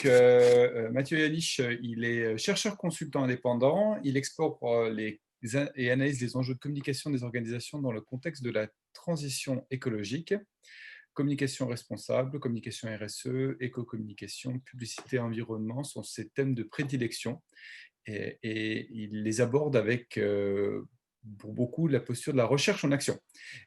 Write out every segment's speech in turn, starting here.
Mathieu Yalich, il est chercheur consultant indépendant. Il explore et analyse les enjeux de communication des organisations dans le contexte de la transition écologique, communication responsable, communication RSE, éco-communication, publicité, environnement sont ses thèmes de prédilection. Et il les aborde avec, pour beaucoup, la posture de la recherche en action.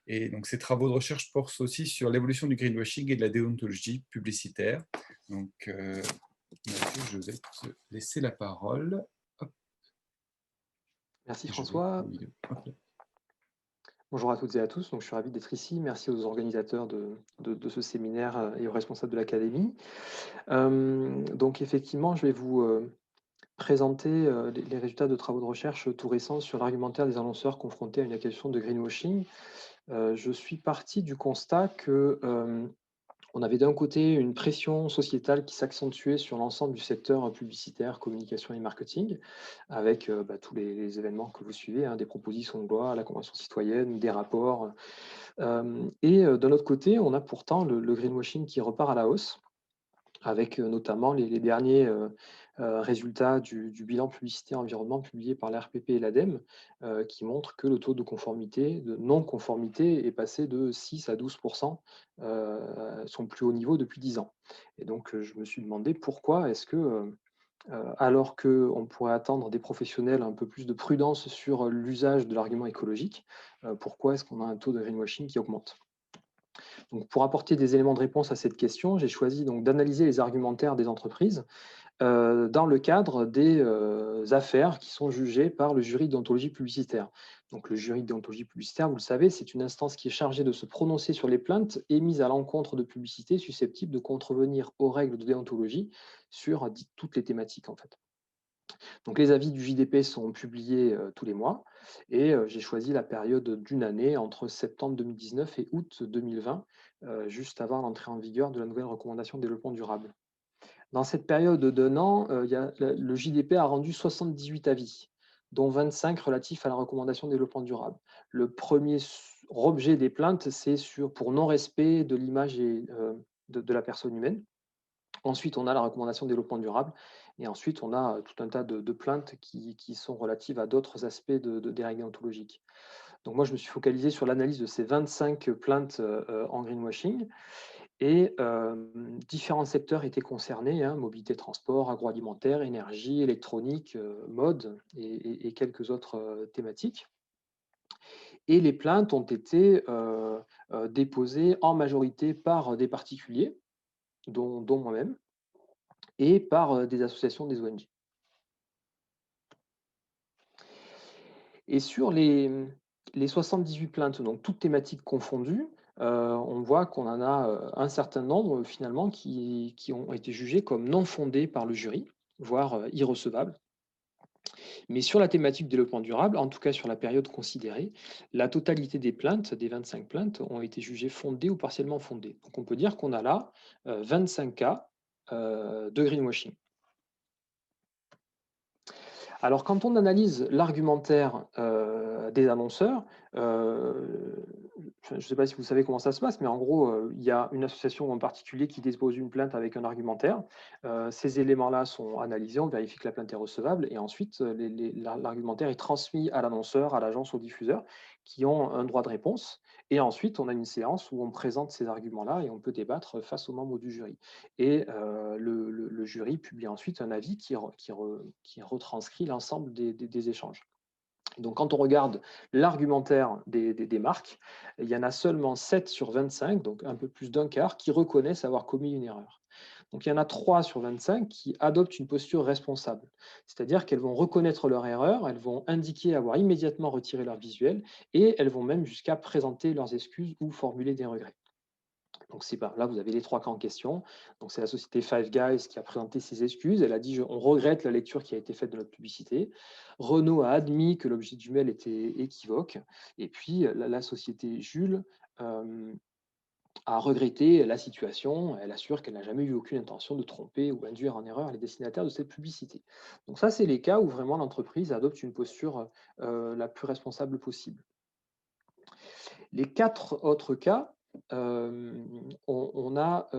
Et donc, ces travaux de recherche portent aussi sur l'évolution du greenwashing et de la déontologie publicitaire. Donc, Mathieu, je vais te laisser la parole. Hop, Merci et je vais François. vidéo. Okay. Bonjour à toutes et à tous. Donc, je suis ravi d'être ici. Merci aux organisateurs de ce séminaire et aux responsables de l'académie. Donc effectivement, je vais vous présenter les résultats de travaux de recherche tout récents sur l'argumentaire des annonceurs confrontés à une accusation de greenwashing. Je suis parti du constat que on avait d'un côté une pression sociétale qui s'accentuait sur l'ensemble du secteur publicitaire, communication et marketing, avec tous les événements que vous suivez, hein, des propositions de loi, la Convention citoyenne, des rapports. D'un autre côté, on a pourtant le greenwashing qui repart à la hausse, avec notamment les derniers résultats du bilan publicité environnement publié par l'RPP et l'ADEME, qui montrent que le taux de conformité, de non-conformité est passé de 6 à 12%, son plus haut niveau depuis 10 ans. Et donc, je me suis demandé pourquoi est-ce que, alors qu'on pourrait attendre des professionnels un peu plus de prudence sur l'usage de l'argument écologique, pourquoi est-ce qu'on a un taux de greenwashing qui augmente? Donc, pour apporter des éléments de réponse à cette question, j'ai choisi donc d'analyser les argumentaires des entreprises dans le cadre des affaires qui sont jugées par le jury de déontologie publicitaire. Donc, le jury de déontologie publicitaire, vous le savez, c'est une instance qui est chargée de se prononcer sur les plaintes émises à l'encontre de publicités susceptibles de contrevenir aux règles de déontologie sur toutes les thématiques, en fait. Donc, les avis du JDP sont publiés tous les mois et j'ai choisi la période d'une année entre septembre 2019 et août 2020, juste avant l'entrée en vigueur de la nouvelle recommandation de développement durable. Dans cette période d'un an, le JDP a rendu 78 avis, dont 25 relatifs à la recommandation de développement durable. Le premier objet des plaintes, c'est pour non-respect de l'image et de la personne humaine. Ensuite, on a la recommandation de développement durable. Et ensuite, on a tout un tas de plaintes qui sont relatives à d'autres aspects des règles déontologiques. Donc moi, je me suis focalisé sur l'analyse de ces 25 plaintes en greenwashing. Et différents secteurs étaient concernés, hein, mobilité, transport, agroalimentaire, énergie, électronique, mode et quelques autres thématiques. Et les plaintes ont été déposées en majorité par des particuliers, dont moi-même, et par des associations des ONG. Et sur les 78 plaintes, donc toutes thématiques confondues, on voit qu'on en a un certain nombre finalement qui ont été jugées comme non fondées par le jury, voire irrecevables. Mais sur la thématique du développement durable, en tout cas sur la période considérée, la totalité des plaintes, des 25 plaintes, ont été jugées fondées ou partiellement fondées. Donc on peut dire qu'on a là 25 cas de greenwashing. Alors, quand on analyse l'argumentaire des annonceurs, je ne sais pas si vous savez comment ça se passe, mais en gros, il y a une association en particulier qui dépose une plainte avec un argumentaire. Ces éléments-là sont analysés, on vérifie que la plainte est recevable, et ensuite, l'argumentaire est transmis à l'annonceur, à l'agence, au diffuseur, qui ont un droit de réponse. Et ensuite, on a une séance où on présente ces arguments-là et on peut débattre face aux membres du jury. Et le jury publie ensuite un avis qui retranscrit l'ensemble des échanges. Donc, quand on regarde l'argumentaire des marques, il y en a seulement 7 sur 25, donc un peu plus d'un quart, qui reconnaissent avoir commis une erreur. Donc, il y en a 3 sur 25 qui adoptent une posture responsable, c'est-à-dire qu'elles vont reconnaître leur erreur, elles vont indiquer avoir immédiatement retiré leur visuel et elles vont même jusqu'à présenter leurs excuses ou formuler des regrets. Donc là, vous avez les 3 cas en question. Donc c'est la société Five Guys qui a présenté ses excuses. Elle a dit on regrette la lecture qui a été faite de notre publicité. Renault a admis que l'objet du mail était équivoque. Et puis la société Jules a regretté la situation. Elle assure qu'elle n'a jamais eu aucune intention de tromper ou induire en erreur les destinataires de cette publicité. Donc ça, c'est les cas où vraiment l'entreprise adopte une posture la plus responsable possible. Les 4 autres cas, on a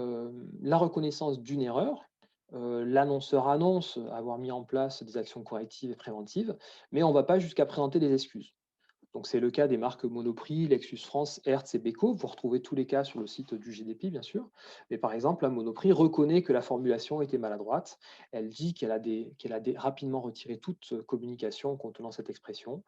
la reconnaissance d'une erreur, l'annonceur annonce avoir mis en place des actions correctives et préventives, mais on ne va pas jusqu'à présenter des excuses. Donc, c'est le cas des marques Monoprix, Lexus France, Hertz et Beko. Vous retrouvez tous les cas sur le site du GDP, bien sûr. Mais par exemple, la Monoprix reconnaît que la formulation était maladroite. Elle dit qu'elle a rapidement retiré toute communication contenant cette expression.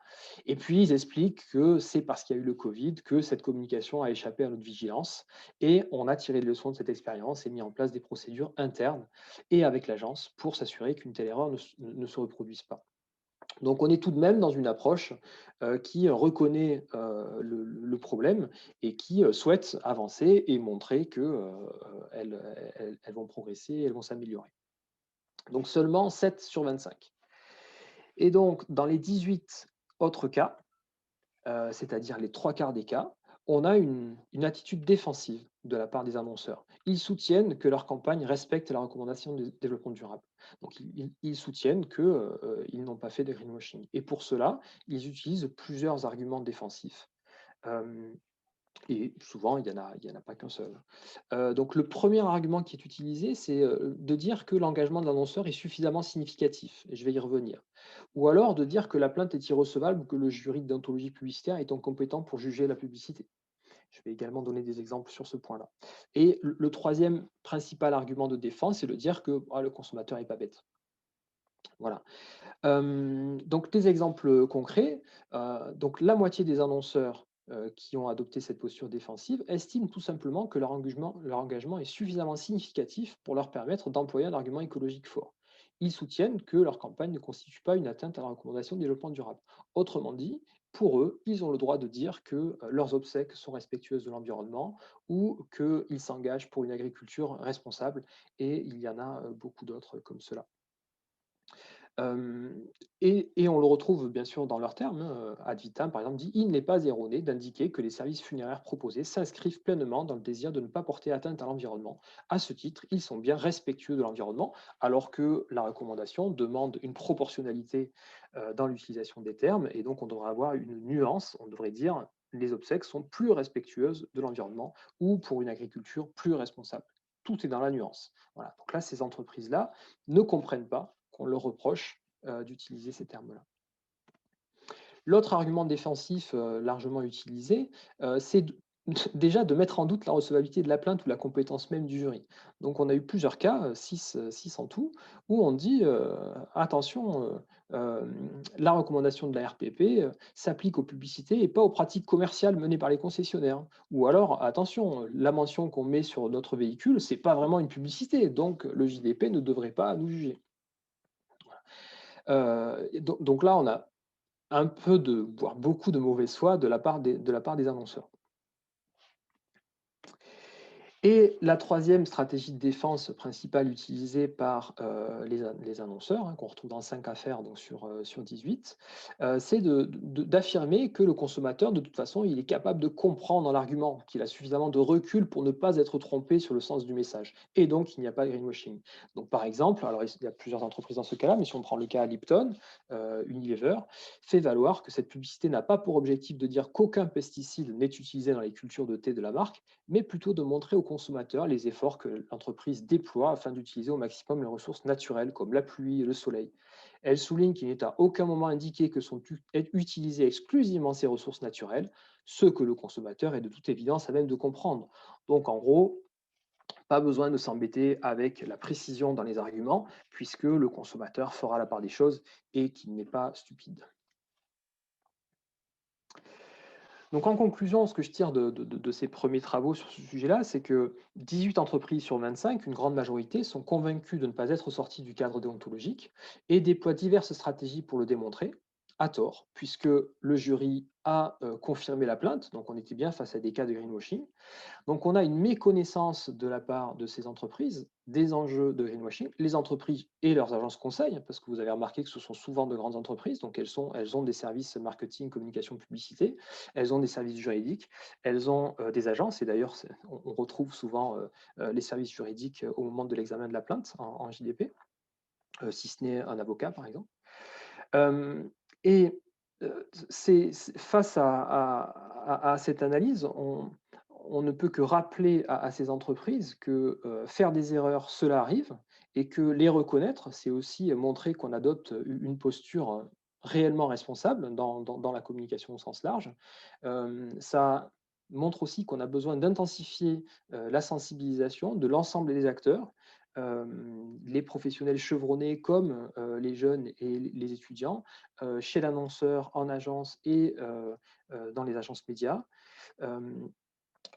Et puis, ils expliquent que c'est parce qu'il y a eu le Covid que cette communication a échappé à notre vigilance. Et on a tiré les leçons de cette expérience et mis en place des procédures internes et avec l'agence pour s'assurer qu'une telle erreur ne se reproduise pas. Donc on est tout de même dans une approche, qui reconnaît, le problème et qui, souhaite avancer et montrer que, elles vont progresser, elles vont s'améliorer. Donc seulement 7 sur 25. Et donc dans les 18 autres cas, c'est-à-dire les 3 quarts des cas, on a une attitude défensive de la part des annonceurs. Ils soutiennent que leur campagne respecte la recommandation de développement durable. Donc ils soutiennent qu'ils n'ont pas fait de greenwashing et pour cela, ils utilisent plusieurs arguments défensifs. Hem Et souvent, il y en a pas qu'un seul. Donc le premier argument qui est utilisé, c'est, de dire que l'engagement de l'annonceur est suffisamment significatif et je vais y revenir. Ou alors de dire que la plainte est irrecevable ou que le jury de déontologie publicitaire est incompétent pour juger la publicité. Je vais également donner des exemples sur ce point-là. Et le 3e principal argument de défense, c'est de dire que: «Ah, le consommateur est pas bête». Voilà. Donc des exemples concrets, donc la moitié des annonceurs, qui ont adopté cette posture défensive estiment tout simplement que leur engagement est suffisamment significatif pour leur permettre d'employer un argument écologique fort. Ils soutiennent que leur campagne ne constitue pas une atteinte à la recommandation de développement durable. Autrement dit, pour eux, ils ont le droit de dire que, leurs obsèques sont respectueuses de l'environnement ou qu'ils s'engagent pour une agriculture responsable et il y en a, beaucoup d'autres comme cela. Hem et on le retrouve bien sûr dans leurs termes, hein, ad vitam par exemple dit: «Il n'est pas erroné d'indiquer que les services funéraires proposés s'inscrivent pleinement dans le désir de ne pas porter atteinte à l'environnement. À ce titre, ils sont bien respectueux de l'environnement», alors que la recommandation demande une proportionnalité, dans l'utilisation des termes et donc on devrait avoir une nuance. On devrait dire: «Les obsèques sont plus respectueuses de l'environnement» ou «pour une agriculture plus responsable». Tout est dans la nuance. Voilà, donc là, ces entreprises-là ne comprennent pas qu'on leur reproche, d'utiliser ces termes-là. L'autre argument défensif, largement utilisé, c'est déjà de mettre en doute la recevabilité de la plainte ou la compétence même du jury. Donc on a eu plusieurs cas, 6 en tout, où on dit, «Attention, la recommandation de la RPP, s'applique aux publicités et pas aux pratiques commerciales menées par les concessionnaires». Ou alors: «Attention, la mention qu'on met sur notre véhicule, c'est pas vraiment une publicité, donc le JDP ne devrait pas nous juger». Donc là, on a un peu voire beaucoup de mauvaise foi de la part des annonceurs. Et la troisième stratégie de défense principale utilisée par, les annonceurs, hein, qu'on retrouve dans 5 affaires donc sur 18, c'est d'affirmer que le consommateur, de toute façon, il est capable de comprendre l'argument, qu'il a suffisamment de recul pour ne pas être trompé sur le sens du message et donc il n'y a pas de greenwashing. Donc par exemple, alors il y a plusieurs entreprises dans ce cas-là, mais si on prend le cas Lipton, Unilever fait valoir que cette publicité n'a pas pour objectif de dire qu'aucun pesticide n'est utilisé dans les cultures de thé de la marque, mais plutôt de montrer aux consommateurs les efforts que l'entreprise déploie afin d'utiliser au maximum les ressources naturelles comme la pluie et le soleil. Elle souligne qu'il n'est à aucun moment indiqué que sont utilisées exclusivement ces ressources naturelles, ce que le consommateur est de toute évidence à même de comprendre. Donc en gros, pas besoin de s'embêter avec la précision dans les arguments, puisque le consommateur fera la part des choses et qu'il n'est pas stupide. Donc en conclusion, ce que je tire de ces premiers travaux sur ce sujet-là, c'est que 18 entreprises sur 25, une grande majorité, sont convaincues de ne pas être sorties du cadre déontologique et déploient diverses stratégies pour le démontrer, à tort, puisque le jury a confirmé la plainte, donc on était bien face à des cas de greenwashing. Donc on a une méconnaissance de la part de ces entreprises des enjeux de greenwashing, les entreprises et leurs agences conseils, parce que vous avez remarqué que ce sont souvent de grandes entreprises, donc elles ont des services marketing, communication, publicité, elles ont des services juridiques, elles ont des agences, et d'ailleurs on retrouve souvent les services juridiques au moment de l'examen de la plainte en JDP, si ce n'est un avocat par exemple. Euh, et face à cette analyse, on ne peut que rappeler à ces entreprises que faire des erreurs, cela arrive, et que les reconnaître, c'est aussi montrer qu'on adopte une posture réellement responsable dans la communication au sens large. Ça montre aussi qu'on a besoin d'intensifier la sensibilisation de l'ensemble des acteurs, les professionnels chevronnés comme les jeunes et les étudiants, chez l'annonceur, en agence et dans les agences médias. Euh,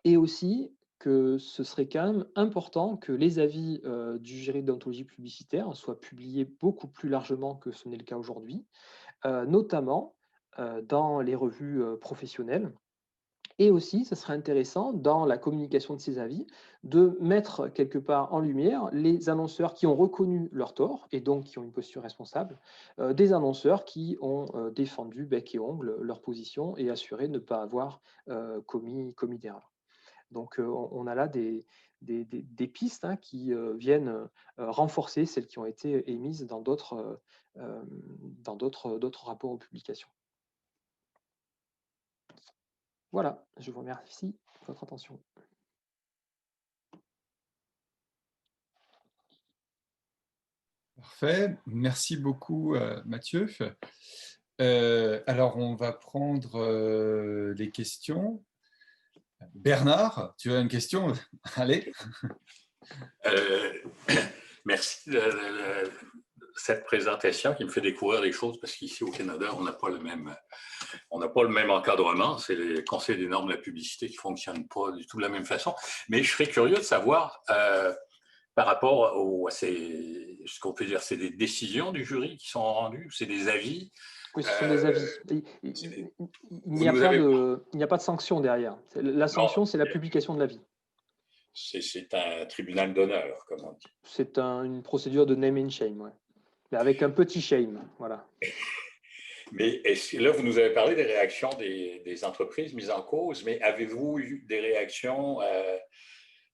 et aussi que ce serait quand même important que les avis du jury de déontologie publicitaire soient publiés beaucoup plus largement que ce n'est le cas aujourd'hui, notamment dans les revues professionnelles. Et aussi, ça serait intéressant, dans la communication de ces avis, de mettre quelque part en lumière les annonceurs qui ont reconnu leur tort et donc qui ont une posture responsable, des annonceurs qui ont défendu bec et ongle leur position et assuré ne pas avoir commis d'erreur. Donc, on a là des pistes qui viennent renforcer celles qui ont été émises dans d'autres rapports aux publications. Voilà, je vous remercie de votre attention. Parfait, merci beaucoup Mathieu. Alors on va prendre les questions. Bernard, tu as une question? Allez. Merci de cette présentation qui me fait découvrir des choses parce qu'ici au Canada, on n'a pas le même encadrement. C'est les conseils des normes de la publicité qui ne fonctionnent pas du tout de la même façon. Mais je serais curieux de savoir, par rapport ce qu'on peut dire, c'est des décisions du jury qui sont rendues, c'est des avis. Oui, ce sont des avis. Il n'y a pas de sanction derrière. La sanction, c'est la publication de l'avis. C'est un tribunal d'honneur, comme on dit. C'est une procédure de name and shame, ouais. Mais avec un petit shame, voilà. Mais là, vous nous avez parlé des réactions des entreprises mises en cause, mais avez-vous eu des réactions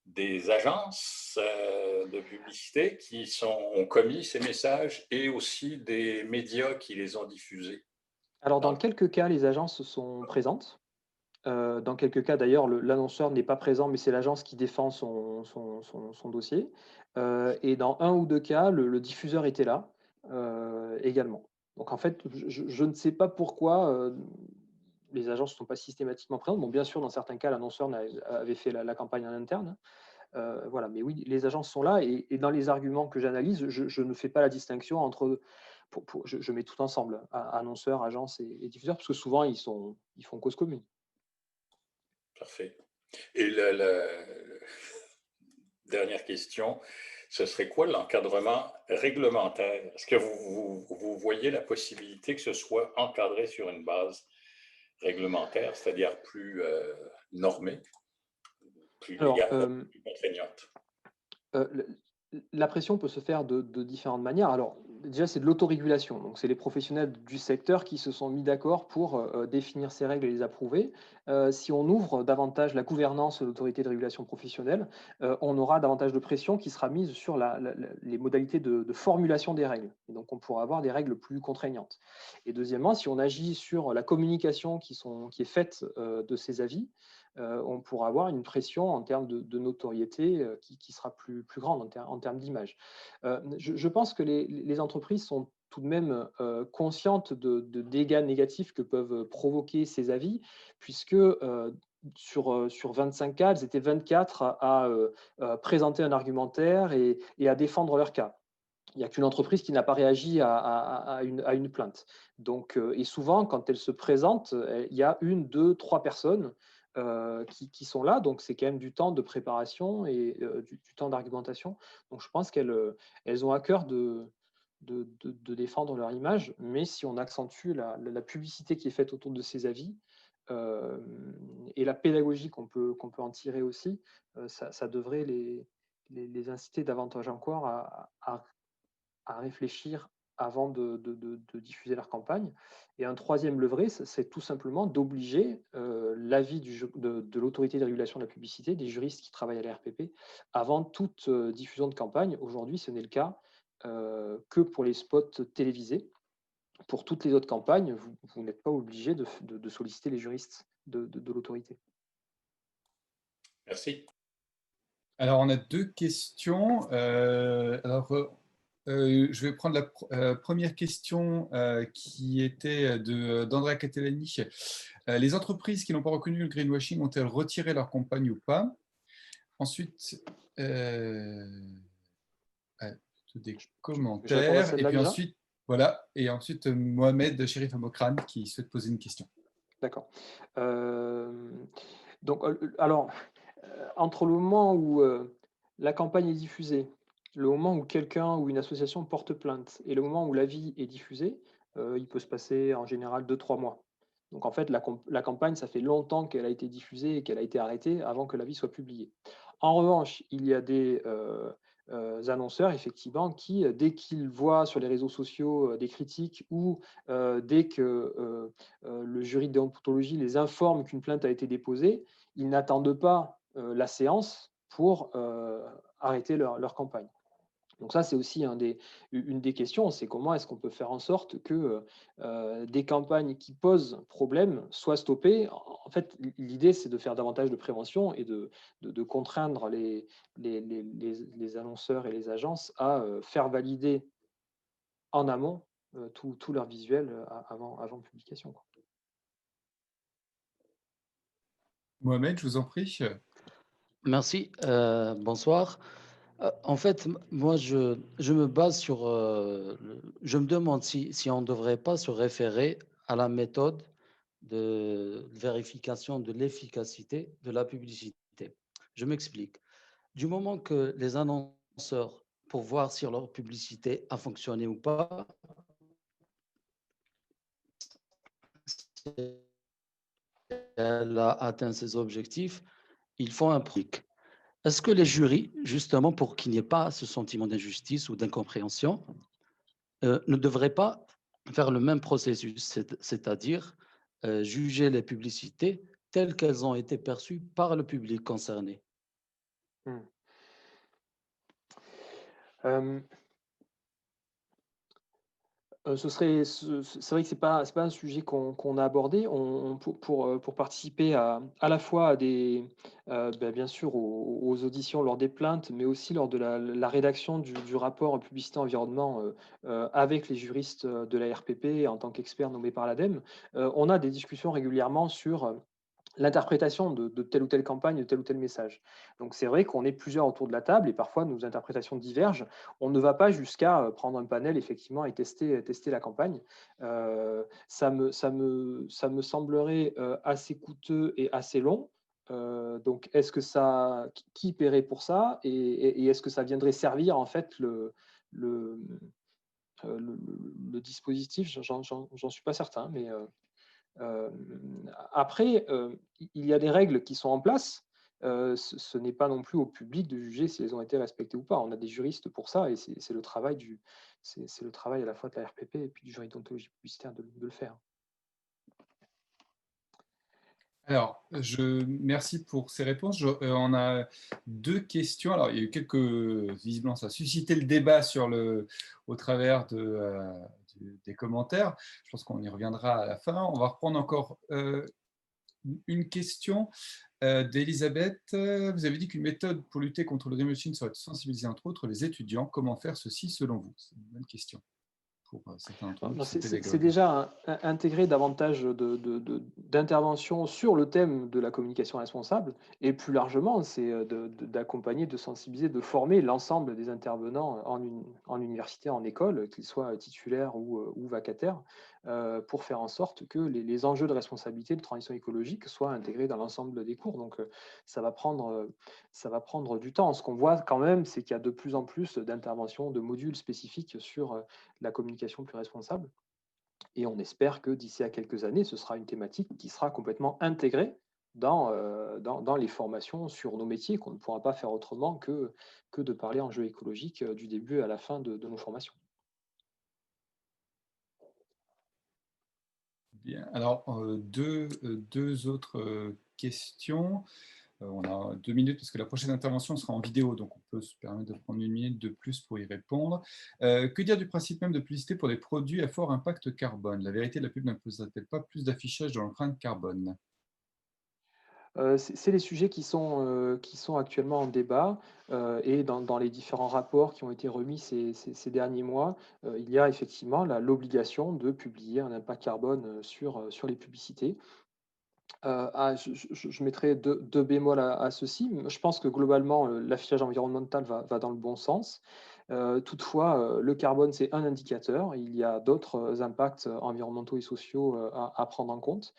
des agences de publicité qui ont commis ces messages et aussi des médias qui les ont diffusés? Alors, dans quelques cas, les agences sont présentes. Dans quelques cas, d'ailleurs, l'annonceur n'est pas présent, mais c'est l'agence qui défend son dossier. Et dans un ou deux cas, le diffuseur était là également. Donc, en fait, je ne sais pas pourquoi les agences ne sont pas systématiquement présentes. Bon, bien sûr, dans certains cas, l'annonceur avait fait la campagne en interne. Voilà, mais oui, les agences sont là. Et dans les arguments que j'analyse, je ne fais pas la distinction entre. Je mets tout ensemble, annonceurs, agences et diffuseurs, parce que souvent, ils font cause commune. Parfait. Et dernière question, ce serait quoi l'encadrement réglementaire? Est-ce que vous voyez la possibilité que ce soit encadré sur une base réglementaire, c'est-à-dire plus normée, plus légale, plus contraignante? La pression peut se faire de différentes manières. Alors, déjà, c'est de l'autorégulation. Donc, c'est les professionnels du secteur qui se sont mis d'accord pour définir ces règles et les approuver. Si on ouvre davantage la gouvernance de l'autorité de régulation professionnelle, on aura davantage de pression qui sera mise sur les modalités de formulation des règles. Et donc, on pourra avoir des règles plus contraignantes. Et deuxièmement, si on agit sur la communication qui est faite de ces avis, on pourra avoir une pression en termes de notoriété qui sera plus grande en termes d'image. Je pense que les entreprises sont tout de même conscientes de dégâts négatifs que peuvent provoquer ces avis, puisque sur 25 cas, elles étaient 24 à présenter un argumentaire et à défendre leur cas. Il n'y a qu'une entreprise qui n'a pas réagi à une plainte. Donc, et souvent, quand elle se présente, il y a une, deux, trois personnes qui sont là. Donc, c'est quand même du temps de préparation et du temps d'argumentation. Donc, je pense qu'elles ont à cœur de défendre leur image. Mais si on accentue la publicité qui est faite autour de ces avis et la pédagogie qu'on peut en tirer aussi, ça devrait les inciter davantage encore à réfléchir avant de diffuser leur campagne. Et un troisième levier, c'est tout simplement d'obliger l'avis de l'autorité de régulation de la publicité, des juristes qui travaillent à la RPP, avant toute diffusion de campagne. Aujourd'hui, ce n'est le cas que pour les spots télévisés. Pour toutes les autres campagnes, vous n'êtes pas obligé de solliciter les juristes de l'autorité. Merci. Alors, on a deux questions. Je vais prendre la première question qui était d'Andrea Catellani. Les entreprises qui n'ont pas reconnu le greenwashing ont-elles retiré leur campagne ou pas? Ensuite, plutôt des Je réponds à commentaires. Et celle-là puis déjà? ensuite, voilà. Et ensuite, Mohamed Chérif Amokrane qui souhaite poser une question. D'accord. Donc, alors, entre le moment où la campagne est diffusée, le moment où quelqu'un ou une association porte plainte et le moment où l'avis est diffusé, il peut se passer en général 2 3 mois. Donc en fait, la campagne, ça fait longtemps qu'elle a été diffusée et qu'elle a été arrêtée avant que l'avis soit publié. En revanche, il y a des annonceurs, effectivement, qui, dès qu'ils voient sur les réseaux sociaux des critiques ou dès que le jury de déontologie les informe qu'une plainte a été déposée, ils n'attendent pas la séance pour arrêter leur campagne. Donc ça, c'est aussi une des questions, c'est comment est-ce qu'on peut faire en sorte que des campagnes qui posent problème soient stoppées. En fait, l'idée, c'est de faire davantage de prévention et de contraindre les annonceurs et les agences à faire valider en amont tout leur visuel avant publication, quoi. Mohamed, je vous en prie. Merci, bonsoir. En fait, moi, je me base sur, je me demande si on ne devrait pas se référer à la méthode de vérification de l'efficacité de la publicité. Je m'explique. Du moment que les annonceurs, pour voir si leur publicité a fonctionné ou pas, si elle a atteint ses objectifs, ils font un prix. Est-ce que les jurys, justement pour qu'il n'y ait pas ce sentiment d'injustice ou d'incompréhension, ne devraient pas faire le même processus, c'est-à-dire juger les publicités telles qu'elles ont été perçues par le public concerné? Hmm. Euh, c'est vrai que c'est pas un sujet qu'on a abordé. Pour participer à la fois à des, bien sûr aux auditions lors des plaintes, mais aussi lors de la rédaction du rapport publicité environnement, avec les juristes, de la RPP en tant qu'experts nommés par l'ADEME, on a des discussions régulièrement sur, l'interprétation de telle ou telle campagne, de tel ou tel message. Donc c'est vrai qu'on est plusieurs autour de la table et parfois nos interprétations divergent. On ne va pas jusqu'à prendre un panel effectivement et tester la campagne. Ça me semblerait assez coûteux et assez long. Donc est-ce que ça, qui paierait pour ça et est-ce que ça viendrait servir en fait le, le dispositif? J'en suis pas certain, mais après, il y a des règles qui sont en place. Ce n'est pas non plus au public de juger si elles ont été respectées ou pas. On a des juristes pour ça et c'est le travail c'est le travail à la fois de la RPP et puis du jury d'ontologie publicitaire de le faire. Alors, merci pour ces réponses. On a deux questions. Alors, il y a eu visiblement, ça a suscité le débat au travers des commentaires. Je pense qu'on y reviendra à la fin. On va reprendre encore une question d'Elisabeth. Vous avez dit qu'une méthode pour lutter contre le greenwashing serait de sensibiliser entre autres les étudiants. Comment faire ceci selon vous? C'est une bonne question pour certains d'entre nous qui sont C'est pédagogues. déjà intégrer davantage d'interventions sur le thème de la communication responsable et plus largement, c'est d'accompagner, de sensibiliser, de former l'ensemble des intervenants en université, en école, qu'ils soient titulaires ou vacataires, pour faire en sorte que les enjeux de responsabilité de transition écologique soient intégrés dans l'ensemble des cours. Donc ça va prendre du temps. Ce qu'on voit quand même, c'est qu'il y a de plus en plus d'interventions, de modules spécifiques sur la communication plus responsable. Et on espère que d'ici à quelques années, ce sera une thématique qui sera complètement intégrée dans les formations sur nos métiers, qu'on ne pourra pas faire autrement que de parler enjeux écologiques du début à la fin de nos formations. Bien. Alors, deux autres questions. On a 2 minutes parce que la prochaine intervention sera en vidéo, donc on peut se permettre de prendre 1 minute de plus pour y répondre. Que dire du principe même de publicité pour des produits à fort impact carbone? La vérité de la pub n'imposerait-elle pas plus d'affichage dans l'empreinte carbone? C'est les sujets qui sont actuellement en débat, et dans les différents rapports qui ont été remis ces derniers mois, il y a effectivement l'obligation de publier un impact carbone, sur les publicités. Je mettrais 2 bémols à ceci. Je pense que globalement, l'affichage environnemental va dans le bon sens. Toutefois, le carbone, c'est un indicateur. Il y a d'autres, impacts, environnementaux et sociaux, à prendre en compte.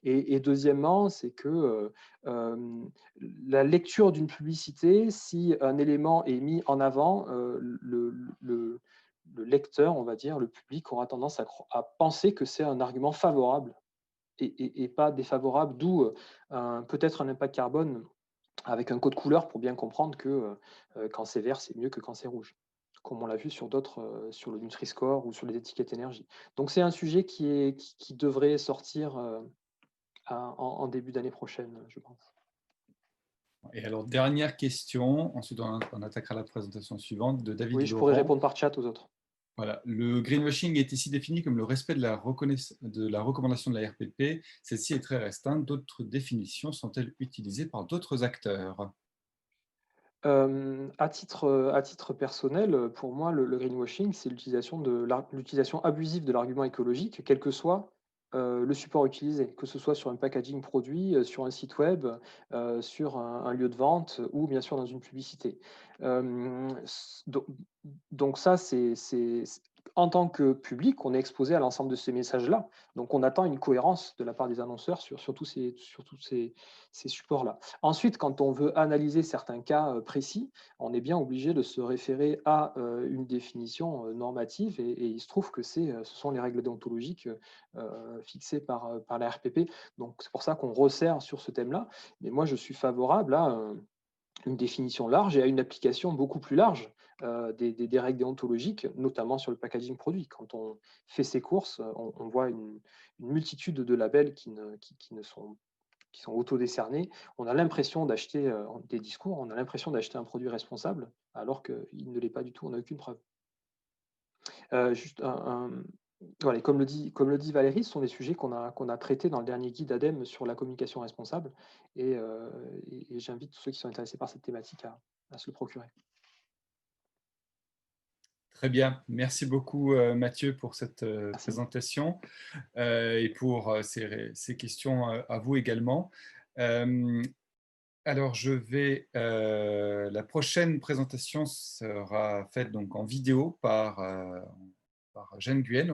Et deuxièmement, c'est que, la lecture d'une publicité, si un élément est mis en avant, le lecteur, on va dire, le public aura tendance à penser que c'est un argument favorable et pas défavorable, d'où, peut-être un impact carbone avec un code couleur pour bien comprendre que, quand c'est vert, c'est mieux que quand c'est rouge, comme on l'a vu sur d'autres, sur le Nutri-Score ou sur les étiquettes énergie. Donc c'est un sujet qui devrait sortir, en début d'année prochaine, je pense. Et alors, dernière question, ensuite on attaquera la présentation suivante de David Oui, je pourrais Laurent. répondre par chat aux autres. Voilà. Le greenwashing est ici défini comme le respect de la recommandation de la RPP. Celle-ci est très restreinte. D'autres définitions sont-elles utilisées par d'autres acteurs? À titre personnel, pour moi, le greenwashing, c'est l'utilisation abusive de l'argument écologique, quel que soit, le support utilisé, que ce soit sur un packaging produit, sur un site web, sur un lieu de vente ou bien sûr dans une publicité. S do donc ça, en tant que public, on est exposé à l'ensemble de ces messages-là. Donc on attend une cohérence de la part des annonceurs sur tous ces supports-là. Ensuite, quand on veut analyser certains cas, précis, on est bien obligé de se référer à, une définition, normative et il se trouve que ce sont les règles déontologiques, fixées par la RPP. Donc c'est pour ça qu'on resserre sur ce thème-là. Mais moi, je suis favorable à, une définition large et à une application beaucoup plus large, des règles déontologiques, notamment sur le packaging produit. Quand on fait ses courses, on voit une multitude de labels qui sont auto-décernés, on a l'impression d'acheter, des discours, on a l'impression d'acheter un produit responsable, alors qu'il ne l'est pas du tout, on n'a aucune preuve. Juste voilà, et comme le dit Valérie, ce sont des sujets qu'on a traités dans le dernier guide ADEME sur la communication responsable et j'invite tous ceux qui sont intéressés par cette thématique à se le procurer. Très bien. Merci beaucoup, Mathieu, pour cette Merci. présentation et pour ces questions à vous également. Alors, la prochaine présentation sera faite donc en vidéo par Jeanne Guyenne.